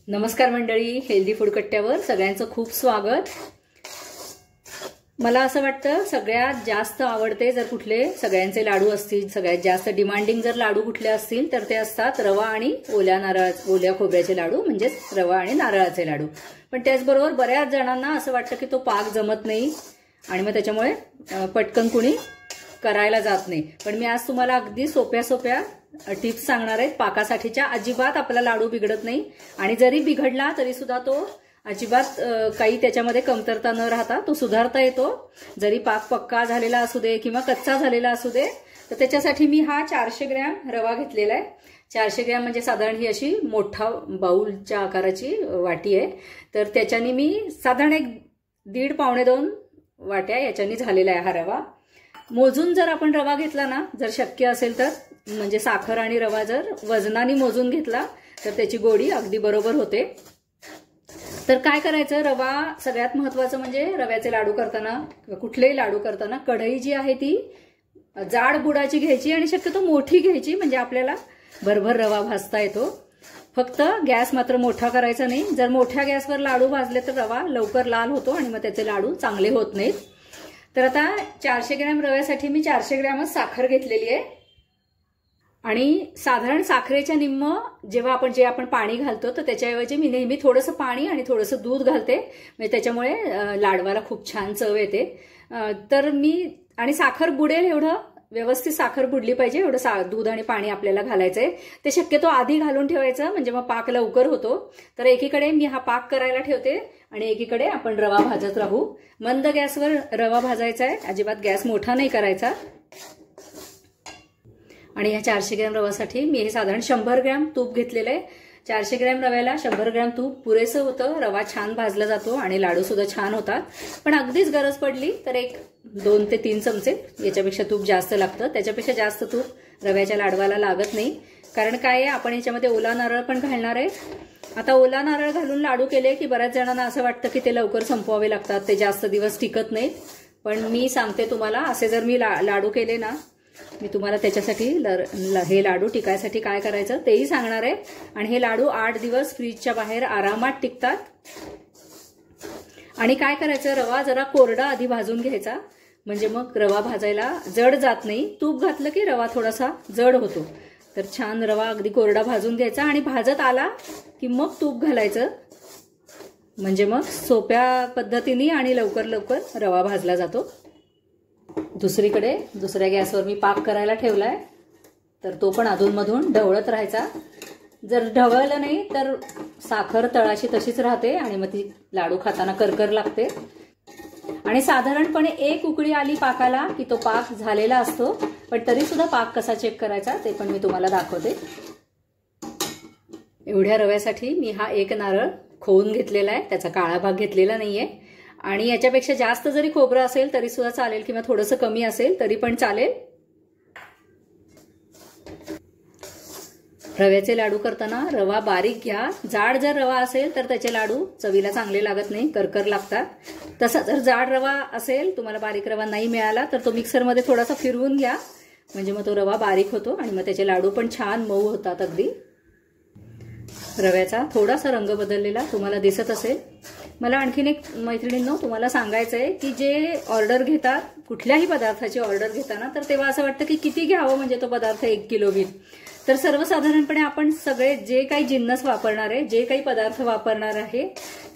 नमस्कार मंडळी, healthy food कट्ट्यावर सगळ्यांचं खूप स्वागत। मला असं वाटतं सगळ्यात जास्त आवडते जर कुठले सगळ्यांचे लाडू असतील, सगळ्यात जास्त डिमांडिंग जर लाडू कुठले असतील तर ते असतात रवा आणि ओल्या खोबऱ्याचे लाडू, म्हणजे रवा आणि नारळाचे लाडू। पण त्याचबरोबर बऱ्याच जणांना असं वाटतं की तो पाक जमत नाही आणि मग त्याच्यामुळे पटकन कुणी करायला जात नाही। पण मी आज तुम्हाला अगदी सोप्या टिप्स सांगणार आहे पाकासाठीच्या। अजिबात आपला लाडू बिघडत नाही आणि जरी बिघडला तरी सुद्धा तो अजिबात काही त्याच्यामध्ये कमतरता न राहता तो सुधारता येतो। जरी पाक पक्का झालेला असू दे किंवा कच्चा झालेला असू दे, तर त्याच्यासाठी मी हा 400 ग्रॅम रवा घेतलेला आहे। 400 ग्रॅम म्हणजे साधारण ही अशी मोठा बाउलच्या आकाराची वाटी आहे। तर त्याच्यानी मी साधारण एक 1.5-2 वाट्या याच्यानी झालेला आहे हा रवा। मोजून जर आपण रवा घेतला ना, जर शक्य असेल तर, म्हणजे साखर आणि रवा जर वजनाने मोजून घेतला तर त्याची गोडी अगदी बरोबर होते। तर काय करायचं, रवा सगळ्यात महत्त्वाचं म्हणजे रव्याचे लाडू करताना, कुठलेही लाडू करताना कढई जी आहे ती जाड बुडाची घ्यायची आणि शक्यतो मोठी घ्यायची, म्हणजे आपल्याला भरभर रवा भाजता येतो। फक्त गॅस मात्र मोठा करायचा नाही। जर मोठ्या गॅसवर लाडू भाजले तर रवा लवकर लाल होतो आणि मग त्याचे लाडू चांगले होत नाहीत। तर आता 400 ग्रॅम रव्यासाठी मी 400 ग्रॅमच साखर घेतलेली आहे आणि साधारण साखरेच्या निम्म जेव्हा आपण पाणी घालतो तर त्याच्याऐवजी मी नेहमी थोडंसं पाणी आणि थोडंसं दूध घालते, म्हणजे त्याच्यामुळे लाडवाला खूप छान चव येते। तर मी आणि साखर बुडेल एवढं व्यवस्थित साखर बुडली पाहिजे एवढं दूध आणि पाणी आपल्याला घालायचंय। ते शक्यतो आधी घालून ठेवायचं, म्हणजे मग पाक लवकर होतो। तर एकीकडे मी हा पाक करायला ठेवते आणि एकीकडे आपण रवा भाजत राहू। मंद गॅसवर रवा भाजायचा आहे, अजिबात गॅस मोठा नाही करायचा। आणि या 400 ग्रॅम रवासाठी मी हे साधारण 100 ग्रॅम तूप घेतलेलं आहे। 400 ग्रॅम रव्याला 100 ग्रॅम तूप पुरेसं होतं। रवा छान भाजला जातो आणि लाडू सुद्धा छान होतात। पण अगदीच गरज पडली तर 2 ते 3 चमचे याच्यापेक्षा तूप जास्त लागतं। त्याच्यापेक्षा जास्त तूप रव्याच्या लाडवाला लागत नाही, कारण काय आहे, आपण याच्यामध्ये ओला नारळ पण घालणार आहे। आता ओला नारळ घालून लाडू केले की बऱ्याच जणांना असं वाटतं की ते लवकर संपवावे लागतात, ते जास्त दिवस टिकत नाहीत। पण मी सांगते तुम्हाला, असे जर मी लाडू केले ना, मी तुम्हाला त्याच्यासाठी हे लाडू टिकायसाठी काय करायचं तेही सांगणार आहे। आणि हे लाडू 8 दिवस फ्रीजच्या बाहेर आरामात टिकतात। आणि काय करायचं, रवा जरा कोरडा आधी भाजून घ्यायचा, म्हणजे मग रवा भाजायला जड जात नाही। तूप घातलं की रवा थोडासा जड होतो। तर छान रवा अगदी कोरडा भाजून घ्यायचा आणि भाजत आला की मग तूप घालायचं, म्हणजे मग सोप्या पद्धतीने आणि लवकर रवा भाजला जातो। दुसरीकडे दुसऱ्या गॅसवर मी पाक करायला ठेवलाय, तर तो पण अधूनमधून ढवळत राहायचा। जर ढवळलं नाही तर साखर तळाशी तशीच राहते आणि मग ती लाडू खाताना करकर लागते। आणि साधारणपणे 1 उकळी आली पाकाला की तो पाक झालेला असतो। पण तरी सुद्धा पाक कसा चेक करायचा ते पण मी तुम्हाला दाखवते। एवढ्या रव्यासाठी मी हा 1 नारळ खोवून घेतलेला आहे, त्याचा काळा भाग घेतलेला नाहीये। आणि याच्यापेक्षा जास्त जरी खोबरं असेल तरी सुद्धा चालेल, किंवा थोडंसं कमी असेल तरी पण चालेल। रव्याचे लाडू करताना रवा बारीक घ्या। जाड जर रवा असेल तर त्याचे लाडू चवीला चांगले लागत नाही, करकर लागतात। तसा जर जाड रवा असेल, तुम्हाला बारीक रवा नाही मिळाला तर तो मिक्सरमध्ये थोडासा फिरवून घ्या, म्हणजे मग तो रवा बारीक होतो आणि मग त्याचे लाडू पण छान मऊ होतात। अगदी रव्याचा थोडासा रंग बदललेला तुम्हाला दिसत असेल। मला आणखीन एक मैत्रिणींनो तुम्हाला सांगायचं आहे की जे ऑर्डर घेतात, कुठल्याही पदार्थाची ऑर्डर घेताना, तर तेव्हा असं वाटतं की किती घ्यावं, म्हणजे तो पदार्थ 1 किलो घेईल। तर सर्वसाधारणपणे आपण सगळे जे काही जिन्नस वापरणार आहे, जे काही पदार्थ वापरणार आहे,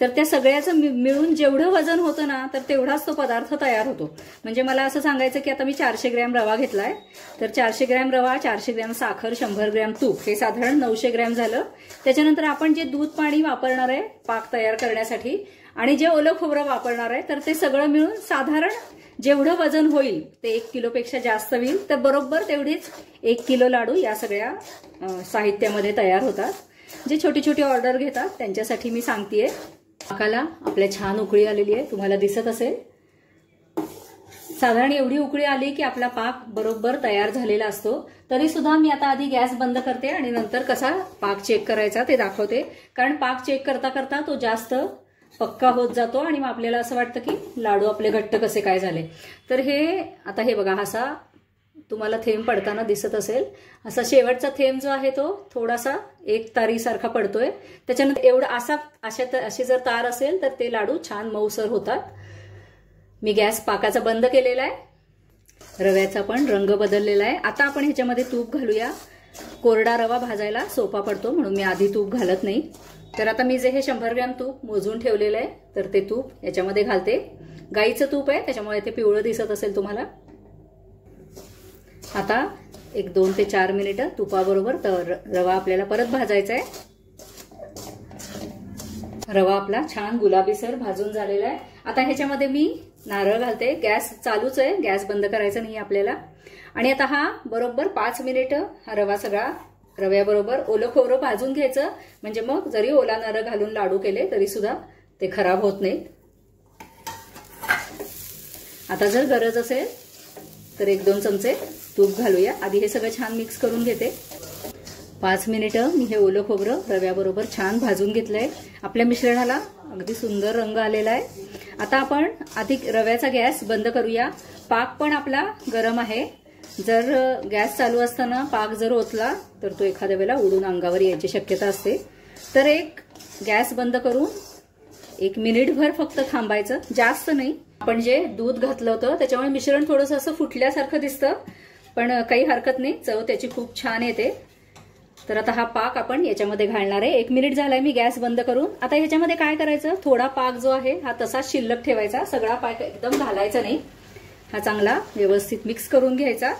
तर त्या सगळ्याचं मिळून जेवढं वजन होतं ना, तर तेवढाच तो पदार्थ तयार होतो। म्हणजे मला असं सांगायचं की आता मी 400 ग्रॅम रवा घेतलाय, तर 400 ग्रॅम रवा, 400 ग्रॅम साखर, 100 ग्रॅम तूप, हे साधारण 900 ग्रॅम झालं। त्याच्यानंतर आपण जे दूध पाणी वापरणार आहे पाक तयार करण्यासाठी आणि जे ओलं खोबरं वापरणार आहे, तर ते सगळं मिळून साधारण जेवढं वजन होईल ते 1 किलोपेक्षा जास्त होईल। तर बरोबर तेवढीच 1 किलो लाडू या सगळ्या साहित्यामध्ये तयार होतात। जे छोटी छोटी ऑर्डर घेतात त्यांच्यासाठी मी सांगतेय। पाकाला आपल्या छान उकळी आलेली आहे, तुम्हाला दिसत असेल। साधारण एवढी उकळी आली की आपला पाक बरोबर तयार झालेला असतो। तरी सुद्धा मी आता आधी गॅस बंद करते आणि नंतर कसा पाक चेक करायचा ते दाखवते, कारण पाक चेक करता करता तो जास्त पक्का होत जातो आणि मग आपल्याला असं वाटतं की लाडू आपले घट्ट कसे काय झाले। तर हे आता हे बघा, असा तुम्हाला थेंब पडताना दिसत असेल. असा शेवटचा थेंब जो आहे तो थोडासा एक तारीसारखा पडतोय. त्याच्यानंतर एवढा अशी जर तार असेल तर ते लाडू छान मऊसर होतात. मी गॅस पाकाचा बंद केलेला आहे. रव्याचा पण रंग बदललेला आहे. आता आपण ह्याच्यामध्ये तूप घालूया. कोरडा रवा भाजायला सोपा पडतो म्हणून मी आधी तूप घालत नाही. तर आता मी जे हे 100 ग्रॅम तूप मोजून ठेवलेलं आहे तर ते तूप याच्यामध्ये घालते. गाईचं तूप आहे त्याच्यामुळे ते पिवळं दिसत असेल तुम्हाला. आता एक 2 ते 4 मिनिटं तुपाबरोबर रवा आपल्याला परत भाजायचा आहे. रवा आपला छान गुलाबीसर भाजून झालेला आहे. आता ह्याच्यामध्ये मी नारळ घालते. गॅस चालूच आहे, गॅस बंद करायचा नाही आपल्याला. आणि आता हा बरोबर 5 मिनिटं हा रवा सगळा रव्याबरोबर ओलं खोबरं भाजून घ्यायचं. म्हणजे मग जरी ओला नारळ घालून लाडू केले तरी सुद्धा ते खराब होत नाहीत. आता जर गरज असेल तर 1-2 चमचे तूप घालूया. आधी हे सगळं छान मिक्स करून घेते. 5 मिनिटं मी हे ओलं खोबरं रव्याबरोबर छान भाजून घेतलंय. आपल्या मिश्रणाला अगदी सुंदर रंग आलेला आहे. आता आपण आधी रव्याचा गॅस बंद करूया. पाक पण आपला गरम आहे. जर गॅस चालू असताना पाक जर ओतला तर तो एखाद्या वेळेला उडून अंगावर यायची शक्यता असते. तर एक गॅस बंद करून 1 मिनिटभर फक्त थांबायचं, जास्त नाही. आपण जे दूध घातलं होतं त्याच्यामुळे मिश्रण थोडंसं असं फुटल्यासारखं दिसतं, पण काही हरकत नाही, चव त्याची खूप छान येते. तर आता हा पाक आपण याच्यामध्ये घालणार आहे. 1 मिनिट झालाय मी गॅस बंद करून. आता ह्याच्यामध्ये काय करायचं, थोडा पाक जो आहे हा तसाच शिल्लक ठेवायचा. सगळा पाक एकदम घालायचा नाही. हा चांगला व्यवस्थित मिक्स करून घ्यायचा.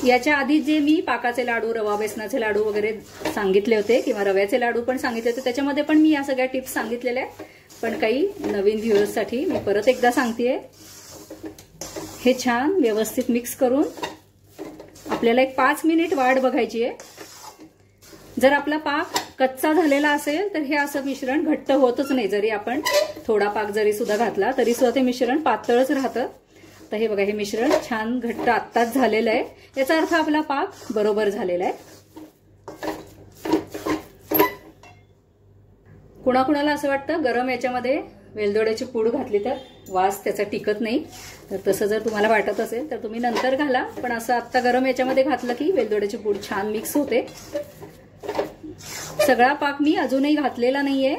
याच्या आधी जे मी पाकाचे लाडू, रवा बेसनाचे लाडू वगैरे सांगितले होते किंवा रव्याचे लाडू पण सांगितले होते, त्याच्यामध्ये पण मी या सगळ्या टिप्स सांगितलेल्या आहेत. पण काही नवीन व्ह्युअर्ससाठी मी परत एकदा सांगतेय. हे छान व्यवस्थित मिक्स करून आपल्याला एक 5 मिनिट वाट बघायची आहे. जर आपला पाक कच्चा झालेला असेल तर हे असं मिश्रण घट्ट होतच नाही. जरी आपण थोडा पाक जरी सुद्धा घातला तरी सुद्धा ते मिश्रण पातळच राहतं. तर हे बघा, हे मिश्रण छान घट्ट आत्ताच झालेलं आहे. याचा अर्थ आपला पाक बरोबर झालेला आहे. कुणाकुणाला असं वाटतं गरम याच्यामध्ये वेलदोड्याची पूड घातली तर वास त्याचा टिकत नाही. तर तसं जर तुम्हाला वाटत असेल तर तुम्ही नंतर घाला. पण असं आत्ता गरम याच्यामध्ये घातलं की वेलदोड्याची पूड छान मिक्स होते. सगळा पाक मी अजूनही घातलेला नाहीये.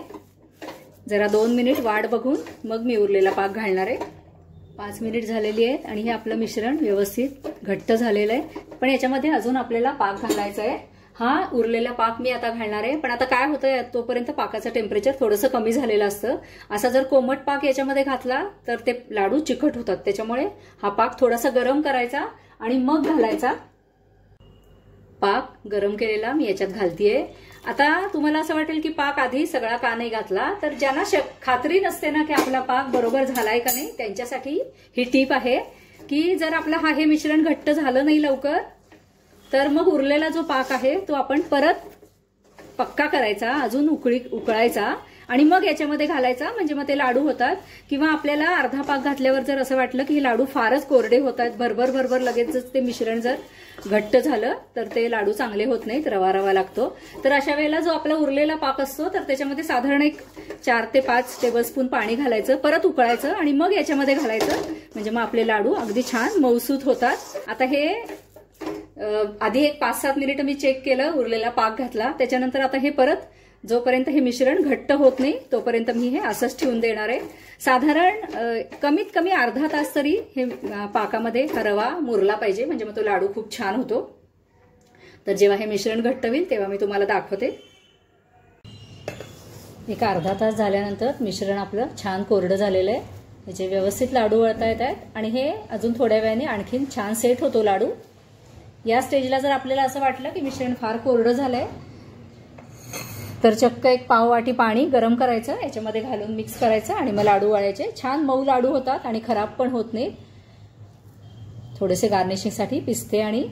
जरा 2 मिनिट वाट बघून मग मी उरलेला पाक घालणार आहे. 5 मिनिट झालेली आहेत आणि हे आपलं मिश्रण व्यवस्थित घट्ट झालेलं आहे. पण याच्यामध्ये अजून आपल्याला पाक घालायचा आहे. हा उरलेला पाक मी आता घालणार आहे. पण आता काय होतं, तोपर्यंत पाकाचं टेम्परेचर थोडंसं कमी झालेलं असतं. असा जर कोमट पाक याच्यामध्ये घातला तर ते लाडू चिकट होतात. त्याच्यामुळे हा पाक थोडासा गरम करायचा आणि मग घालायचा. पाक गरम केलेला मी याच्यात घालतीये. आता तुम्हाला असं वाटेल की पाक आधी सगळा का नाही घातला, तर ज्यांना खात्री नसते ना की आपला पाक बरोबर झालाय का नाही, त्यांच्यासाठी ही टीप आहे की जर आपलं हे मिश्रण घट्ट झालं नाही लवकर तर मग उरलेला जो पाक आहे तो आपण परत पक्का करायचा, अजून उकळायचा आणि मग याच्यामध्ये घालायचा. म्हणजे मग ते लाडू होतात. किंवा आपल्याला अर्धा पाक घातल्यावर जर असं वाटलं की हे लाडू फारच कोरडे होत आहेत, भरभर लगेचच ते मिश्रण जर घट्ट झालं तर ते लाडू चांगले होत नाहीत, रवा रवा लागतो. तर अशा वेळेला जो आपला उरलेला पाक असतो तर त्याच्यामध्ये साधारण एक 4 ते 5 टेबलस्पून पाणी घालायचं, परत उकळायचं आणि मग याच्यामध्ये घालायचं. म्हणजे मग आपले लाडू अगदी छान मऊसूत होतात. आता हे आधी एक 5-7 मिनिटं मी चेक केलं, उरलेला पाक घातला. त्याच्यानंतर आता हे परत जोपर्यंत हे मिश्रण घट्ट होत नाही तोपर्यंत मी हे असंच ठेवून देणार आहे. साधारण कमीत कमी अर्धा तास तरी हे पाकामध्ये रवा मुरला पाहिजे, म्हणजे मग तो लाडू खूप छान होतो. तर जेव्हा हे मिश्रण घट्ट होईल तेव्हा मी तुम्हाला दाखवते. एक अर्धा तास झाल्यानंतर मिश्रण आपलं छान कोरडं झालेलं आहे. याचे व्यवस्थित लाडू वळता येत आहेत आणि हे अजून थोड्या वेळाने आणखीन छान सेट होतो लाडू. या स्टेजला जर आपल्याला असं वाटलं की मिश्रण फार कोरडं झालंय तर चक्क एक पाव वाटी पाणी गरम करायचं, याच्यामध्ये घालून मिक्स करायचं आणि मग लाडू वळायचे. छान मऊ लाडू होतात आणि खराब पण होत नाहीत. थोडेसे गार्निशिंगसाठी पिस्ते आणि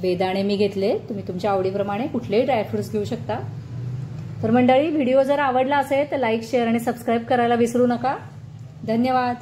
बेदाणे मी घेतले. तुम्ही तुमच्या आवडीप्रमाणे कुठलेही ड्रायफ्रुट्स घेऊ शकता. तर मंडळी, व्हिडिओ जर आवडला असेल तर लाईक, शेअर आणि सबस्क्राईब करायला विसरू नका. धन्यवाद.